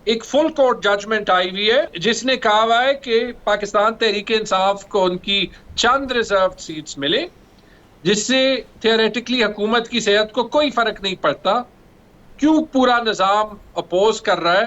एक full court judgement आई हुई है जिसने कहा हुआ है कि पाकिस्तान तहरीक इंसाफ को उनकी चंद रिजर्व सीट्स मिले, जिससे थियोरेटिकली हुकूमत की सेहत को कोई फर्क नहीं पड़ता। क्यों पूरा निजाम अपोज कर रहा है,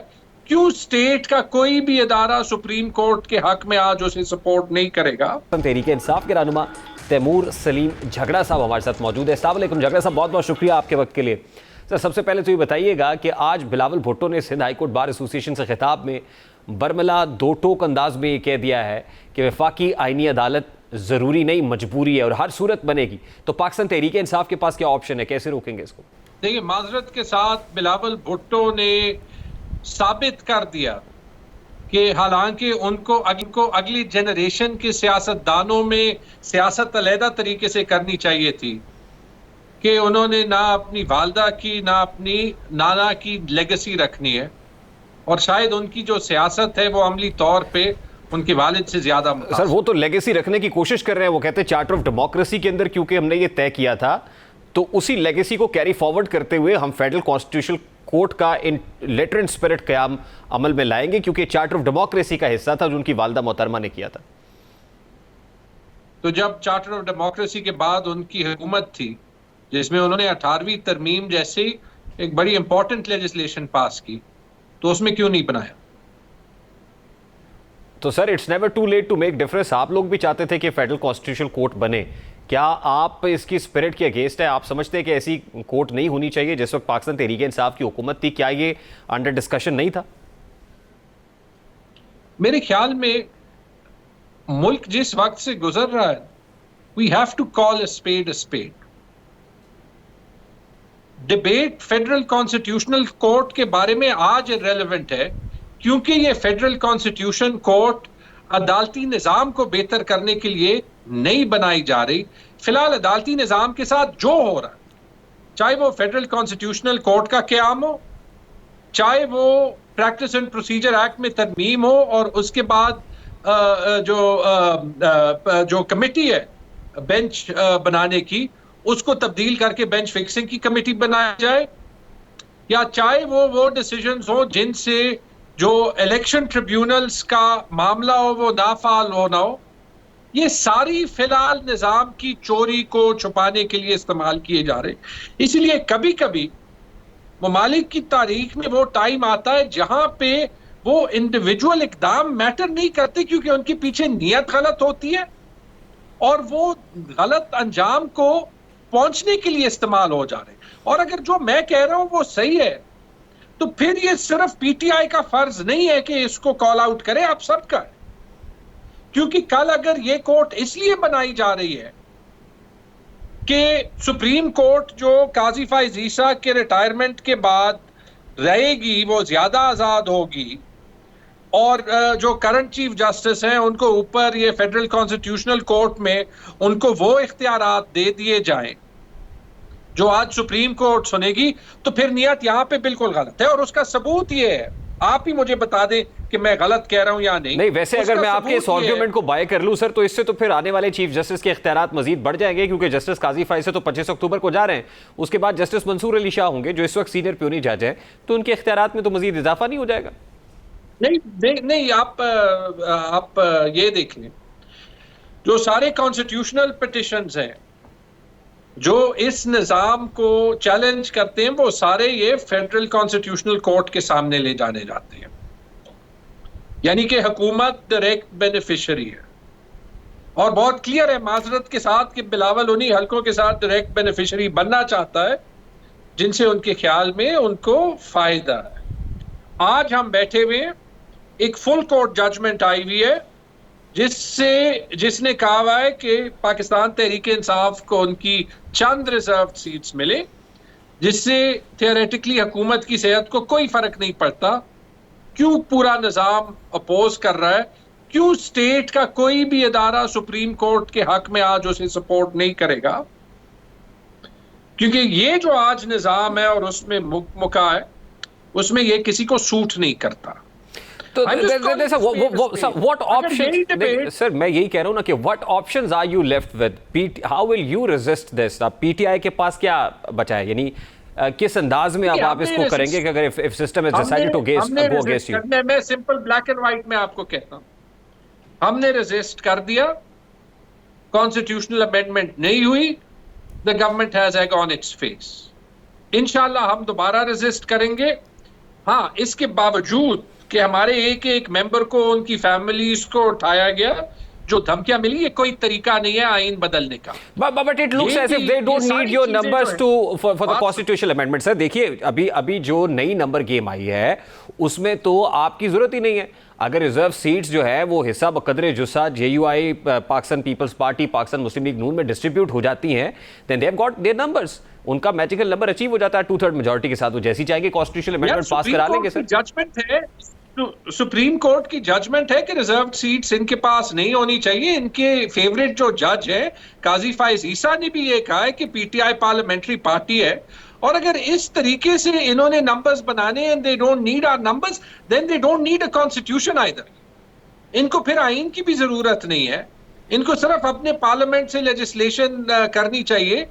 क्यों स्टेट का कोई भी इदारा सुप्रीम कोर्ट के हक में आज उसे सपोर्ट नहीं करेगा। तहरीक इंसाफ के रहनुमा तैमूर सलीम झगड़ा साहब हमारे साथ मौजूद है। अस्सलाम वालेकुम झगड़ा साहब, बहुत बहुत शुक्रिया आपके वक्त के लिए। सर, सबसे पहले तो ये बताइएगा कि आज बिलावल भुट्टो ने सिंध हाईकोर्ट बार एसोसिएशन से खिताब में बरमला दो टोक अंदाज में ये कह दिया है कि वफाकी आईनी अदालत ज़रूरी नहीं मजबूरी है और हर सूरत बनेगी, तो पाकिस्तान तहरीक इंसाफ के पास क्या ऑप्शन है, कैसे रोकेंगे इसको? देखिए, माजरत के साथ बिलावल भुट्टो ने साबित कर दिया कि हालांकि उनको अगली जनरेशन के सियासतदानों में सियासत अलहदा तरीके से करनी चाहिए थी कि उन्होंने ना अपनी वालदा की ना अपनी नाना की लेगेसी रखनी है, और शायद उनकी जो सियासत है वो अमली तौर पे उनके वालिद से ज्यादा। सर, वो तो लेगेसी रखने की कोशिश कर रहे हैं। वो कहते हैं चार्टर ऑफ डेमोक्रेसी के अंदर क्योंकि हमने ये तय किया था, तो उसी लेगेसी को कैरी फॉरवर्ड करते हुए हम फेडरल कॉन्स्टिट्यूशनल कोर्ट का इन लेटर एंड स्पिरिट कयाम अमल में लाएंगे, क्योंकि चार्टर ऑफ डेमोक्रेसी का हिस्सा था जो उनकी वालदा मोहतरमा ने किया था। तो जब चार्टर ऑफ डेमोक्रेसी के बाद उनकी हुकूमत थी जिसमें उन्होंने 18वीं तरमीम जैसी एक बड़ी इंपॉर्टेंट लेजिस्लेशन पास की, तो उसमें क्यों नहीं बनाया? तो sir, it's never too late to make difference. आप लोग भी चाहते थे कि फेडरल कॉन्स्टिट्यूशनल कोर्ट बने। क्या आप इसकी स्पिरिट के अगेंस्ट है? आप समझते हैं कि ऐसी कोर्ट नहीं होनी चाहिए? जिस वक्त पाकिस्तान तहरीक इंसाफ की हुकूमत थी, क्या ये अंडर डिस्कशन नहीं था? मेरे ख्याल में मुल्क जिस वक्त से गुजर रहा है, we have to call a spade a spade. Debate federal constitutional court के बारे में आज इररेलेवेंट है, क्योंकि ये फेडरल कॉन्स्टिट्यूशन कोर्ट अदालती निजाम को बेहतर करने के लिए नहीं बनाई जा रही। फिलहाल अदालती निजाम के साथ जो हो रहा है, चाहे वो फेडरल कॉन्स्टिट्यूशनल कोर्ट का क़याम हो, चाहे वो प्रैक्टिस एंड प्रोसीजर एक्ट में तरमीम हो, और उसके बाद जो कमेटी है बेंच बनाने की, उसको तब्दील करके बेंच फिक्सिंग की कमेटी बनाया जाए, या चाहे वो डिसीजंस हो जिनसे जो इलेक्शन ट्रिब्यूनल्स का मामला हो वो नाफाल हो ना हो, ये सारी फिलहाल निजाम की चोरी को छुपाने के लिए इस्तेमाल किए जा रहे। इसलिए कभी कभी ममालिक की तारीख में वो टाइम आता है जहां पे वो इंडिविजुअल इकदाम मैटर नहीं करते, क्योंकि उनके पीछे नीयत गलत होती है और वो गलत अंजाम को पहुंचने के लिए इस्तेमाल हो जा रहे। और अगर जो मैं कह रहा हूं वो सही है, तो फिर ये सिर्फ पीटीआई का फर्ज नहीं है कि इसको कॉल आउट करे, आप सबका है। क्योंकि कल अगर ये कोर्ट इसलिए बनाई जा रही है कि सुप्रीम कोर्ट जो काजी फाइज ईसा के रिटायरमेंट के बाद रहेगी वो ज्यादा आजाद होगी, और जो करंट चीफ जस्टिस हैं उनको ऊपर ये फेडरल कॉन्स्टिट्यूशनल कोर्ट में उनको वो इख्तियारात दे दिए जाएं जो आज सुप्रीम कोर्ट सुनेगी, तो फिर नियत यहां पे बिल्कुल गलत है। और उसका सबूत ये है, आप ही मुझे बता दें कि मैं गलत कह रहा हूं या नहीं। नहीं, वैसे अगर मैं आपके इस आर्गुमेंट को बाय कर लूं सर, तो इससे तो फिर आने वाले चीफ जस्टिस के इख्तियारात मजीद बढ़ जाएंगे, क्योंकि जस्टिस काजी फाइज से तो 25 अक्टूबर को जा रहे हैं। उसके बाद जस्टिस मंसूर अली शाह होंगे जो इस वक्त सीनियर प्यूनी जज हैं, तो उनके इख्तियारात में तो मजीद इजाफा नहीं हो जाएगा? नहीं, आप ये देख लें, जो सारे कॉन्स्टिट्यूशनल पिटिशंस हैं जो इस निजाम को चैलेंज करते हैं, वो सारे ये फेडरल कॉन्स्टिट्यूशनल कोर्ट के सामने ले जाने जाते हैं। यानी कि हुकूमत डायरेक्ट बेनिफिशियरी है, और बहुत क्लियर है माजरत के साथ कि बिलावल उन्हीं हलकों के साथ डायरेक्ट बेनिफिशियरी बनना चाहता है जिनसे उनके ख्याल में उनको फायदा है। आज हम बैठे हुए, एक फुल कोर्ट जजमेंट आई हुई है जिसने कहा हुआ है कि पाकिस्तान तहरीक इंसाफ को उनकी चंद रिजर्व सीट्स मिले, जिससे थियोरेटिकली हुकूमत की सेहत को कोई फर्क नहीं पड़ता। क्यों पूरा निजाम अपोज कर रहा है, क्यों स्टेट का कोई भी इदारा सुप्रीम कोर्ट के हक में आज उसे सपोर्ट नहीं करेगा? क्योंकि ये जो आज निजाम है और उसमें मुका है, उसमें ये किसी को सूट नहीं करता। तो what options, सर मैं यही कह रहा हूं ना कि what options are you left with? How will you resist this? अब पीटीआई के पास क्या बचा है? यानी किस अंदाज में आप इसको करेंगे कि अगर if system is decided to go against you? मैं सिंपल ब्लैक एंड व्हाइट में आपको कहता हूं, हमने रेजिस्ट कर दिया, कॉन्स्टिट्यूशनल अमेंडमेंट नहीं हुई, the government has egg on its face. इंशाल्लाह हम दोबारा रेजिस्ट करेंगे। हाँ, इसके बावजूद कि हमारे एक एक मेंबर को, उनकी फैमिलीज को उठाया गया, जो धमकियां मिली, ये कोई तरीका नहीं है आईन बदलने का। But it looks as if they don't need your numbers for the constitutional amendment. Sir देखिए, अभी जो नई नंबर गेम आई है उसमें तो आपकी जरूरत ही नहीं है। अगर रिजर्व सीट्स जो है वो हिस्सा बकदरे जुस्सा JUI, Pakistan peoples party, Pakistan Muslim league Noon में डिस्ट्रीब्यूट हो जाती हैं, then they have got their numbers. उनका मैजिकल नंबर अचीव हो जाता है 2/3 मेजॉरिटी के साथ। वो जैसी चाहेंगे कॉन्स्टिट्यूशनल अमेंडमेंट पास करा लेंगे सर। जजमेंट है, सुप्रीम कोर्ट की जजमेंट है कि रिजर्व सीट्स इनके पास नहीं होनी चाहिए। इनके फेवरेट जो जज है काजी फाइज ईसा ने भी ये कहा है कि PTI पार्लियामेंट्री पार्टी है, और अगर इस तरीके से इन्होंने नंबर्स बनाने and they don't need our numbers, then they don't need a constitution either. इनको फिर आईन की भी जरूरत नहीं है, इनको सिर्फ अपने पार्लियामेंट से लेजिस्लेशन करनी चाहिए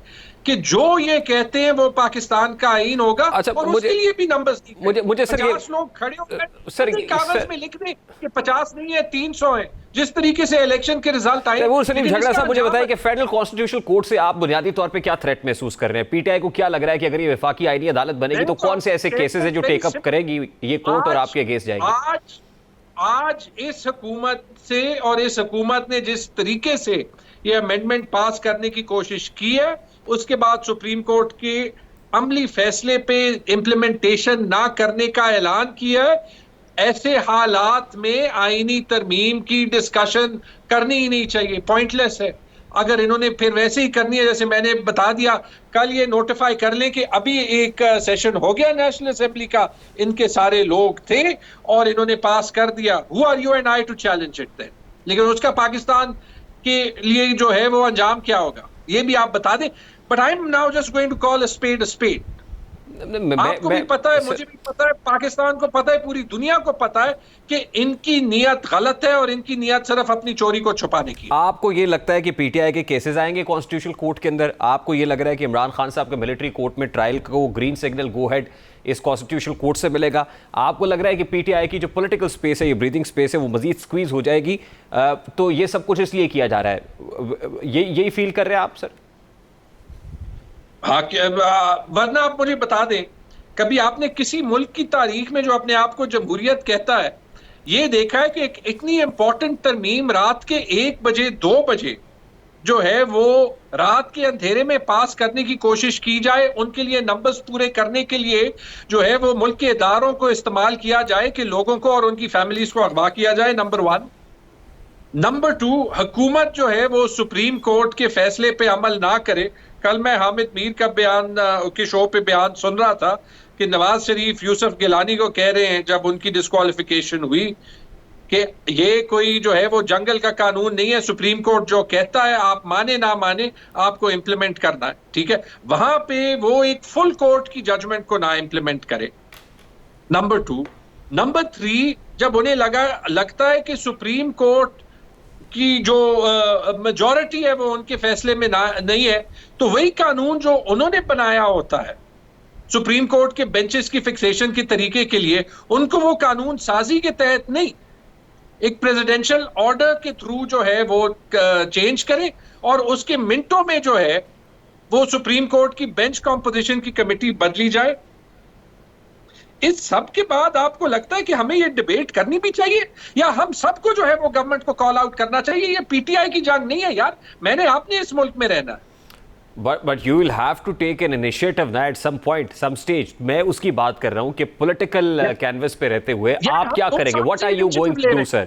कि जो ये कहते हैं वो पाकिस्तान का आईन होगा। अच्छा, और उसके लिए भी नंबर्स मुझे सर 50 लोग खड़े होकर सर कागज में लिख दें कि 50 नहीं है 300 है, जिस तरीके से इलेक्शन के रिजल्ट आए। तैमूर सलीम झगड़ा साहब, मुझे बताइए कि फेडरल कॉन्स्टिट्यूशनल कोर्ट से आप बुनियादी तौर पे क्या थ्रेट महसूस कर रहे हैं? PTI को क्या लग रहा है कि अगर ये वफाकी आईनी अदालत बनेगी तो कौन से ऐसे केसेस है जो टेकअप करेगी ये कोर्ट और आपके अगेंस्ट जाएगी? आज इस हुकूमत से, और इस हुकूमत ने जिस तरीके से ये अमेंडमेंट पास करने की कोशिश की है, उसके बाद सुप्रीम कोर्ट के अमली फैसले पे इंप्लीमेंटेशन ना करने का ऐलान किया है, ऐसे हालात में आईनी तरमीम की डिस्कशन करनी ही नहीं चाहिए, पॉइंटलेस है। अगर इन्होंने फिर वैसे ही करनी है, जैसे मैंने बता दिया, कल ये नोटिफाई कर लें कि अभी एक सेशन हो गया नेशनल असेंबली का, इनके सारे लोग थे और इन्होंने पास कर दिया, who are you and I to challenge it then? लेकिन उसका पाकिस्तान के लिए जो है वो अंजाम क्या होगा, ये भी आप बता दें। But I am now just going to call a spade a spade. आपको भी पता है, मुझे भी पता है, पाकिस्तान को पता है, पूरी दुनिया को पता है कि इनकी नीयत गलत है और इनकी नीयत सिर्फ अपनी चोरी को छुपाने की। आपको ये लगता है कि PTI के केसेस आएंगे कॉन्स्टिट्यूशनल कोर्ट के अंदर? आपको ये लग रहा है कि इमरान खान साहब के मिलिट्री कोर्ट में ट्रायल को ग्रीन सिग्नल गो हेड इस कॉन्स्टिट्यूशनल कोर्ट से मिलेगा? आपको लग रहा है कि PTI की जो पॉलिटिकल स्पेस है, ये ब्रीदिंग स्पेस है, वो मजीद स्क्वीज हो जाएगी? तो ये सब कुछ इसलिए किया जा रहा है, यही फील कर रहे हैं आप सर? हाँ, वरना आप मुझे बता दें, कभी आपने किसी मुल्क की तारीख में जो अपने आप को जमहूरियत कहता है, ये देखा है कि एक इतनी इंपॉर्टेंट तरमीम रात के 1 बजे 2 बजे जो है वो रात के अंधेरे में पास करने की कोशिश की जाए, उनके लिए नंबर्स पूरे करने के लिए जो है वो मुल्क के इदारों को इस्तेमाल किया जाए कि लोगों को और उनकी फैमिलीज को अगवा किया जाए, नंबर 1। नंबर 2, हुकूमत जो है वो सुप्रीम कोर्ट के फैसले पे अमल ना करे। कल मैं हामिद मीर का बयान के शो पे बयान सुन रहा था कि नवाज शरीफ यूसुफ गिलानी को कह रहे हैं, जब उनकी डिस्क्वालिफिकेशन हुई, कि ये कोई जो है वो जंगल का कानून नहीं है, सुप्रीम कोर्ट जो कहता है आप माने ना माने आपको इंप्लीमेंट करना है, ठीक है। वहां पे वो एक फुल कोर्ट की जजमेंट को ना इंप्लीमेंट करे, नंबर 2। नंबर 3, जब उन्हें लगता है कि सुप्रीम कोर्ट की जो मेजॉरिटी है वो उनके फैसले में नहीं है, तो वही कानून जो उन्होंने बनाया होता है सुप्रीम कोर्ट के बेंचेस की फिक्सेशन के तरीके के लिए, उनको वो कानून साजी के तहत नहीं, एक प्रेसिडेंशियल ऑर्डर के थ्रू जो है वो चेंज करें, और उसके मिनटों में जो है वो सुप्रीम कोर्ट की बेंच कॉम्पोजिशन की कमेटी बदली जाए। इस सब के बाद आपको लगता है कि हमें ये डिबेट करनी भी चाहिए, या हम सबको जो है वो गवर्नमेंट को कॉल आउट करना चाहिए? ये PTI की जंग नहीं है यार, मैंने आपने इस मुल्क में रहना है। But you will have to take an initiative ना at some point, some stage. मैं उसकी बात कर रहा हूँ कि पॉलिटिकल कैनवस पे रहते हुए आप क्या करेंगे? What are you going to do, sir?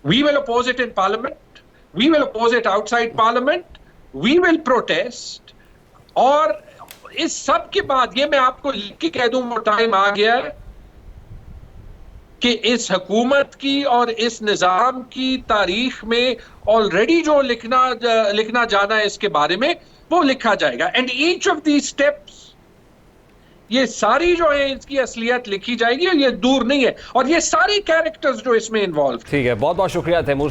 We will oppose it in Parliament. We will oppose it outside Parliament. We will protest. और इस सब के बाद ये मैं आपको लिख के कह दूं, वो टाइम आ गया है कि इस हुकूमत की और इस निजाम की तारीख में ऑलरेडी जो लिखना जाना है इसके बारे में, वो लिखा जाएगा। And each of the steps, ये सारी जो है इसकी असलियत लिखी जाएगी, और ये दूर नहीं है, और ये सारे कैरेक्टर्स जो इसमें इन्वॉल्व। ठीक है, बहुत बहुत शुक्रिया तैमूर